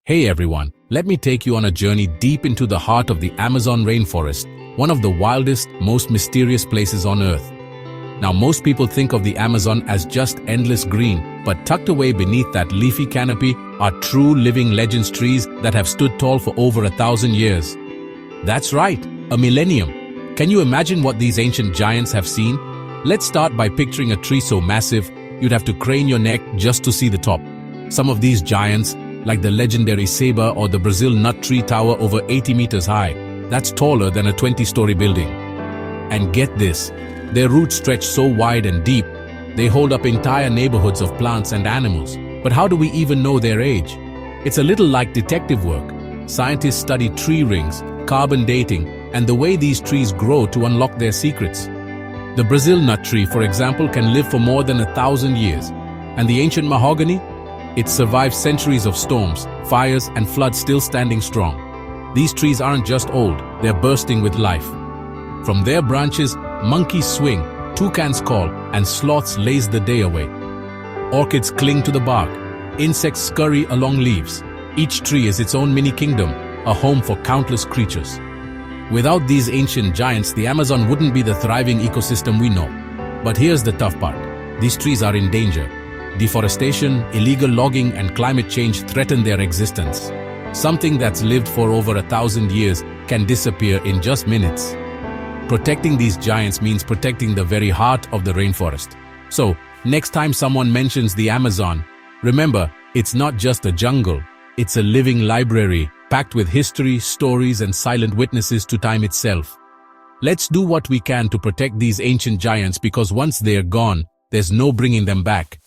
Hey everyone, let me take you on a journey deep into the heart of the Amazon rainforest, one of the wildest, most mysterious places on Earth. Now most people think of the Amazon as just endless green, but tucked away beneath that leafy canopy are true living legends, trees that have stood tall for over 1,000 years. That's right, a millennium. Can you imagine what these ancient giants have seen? Let's start by picturing a tree so massive, you'd have to crane your neck just to see the top. Some of these giants, like the legendary Ceiba or the Brazil nut tree tower over 80 meters high, that's taller than a 20-story building. And get this, their roots stretch so wide and deep, they hold up entire neighborhoods of plants and animals. But how do we even know their age? It's a little like detective work. Scientists study tree rings, carbon dating, and the way these trees grow to unlock their secrets. The Brazil nut tree, for example, can live for more than 1,000 years. And the ancient mahogany? It survived centuries of storms, fires, and floods, still standing strong. These trees aren't just old, they're bursting with life. From their branches, monkeys swing, toucans call, and sloths laze the day away. Orchids cling to the bark, insects scurry along leaves. Each tree is its own mini-kingdom, a home for countless creatures. Without these ancient giants, the Amazon wouldn't be the thriving ecosystem we know. But here's the tough part. These trees are in danger. Deforestation, illegal logging, and climate change threaten their existence. Something that's lived for over 1,000 years can disappear in just minutes. Protecting these giants means protecting the very heart of the rainforest. So, next time someone mentions the Amazon, remember, it's not just a jungle, it's a living library, packed with history, stories, and silent witnesses to time itself. Let's do what we can to protect these ancient giants, because once they're gone, there's no bringing them back.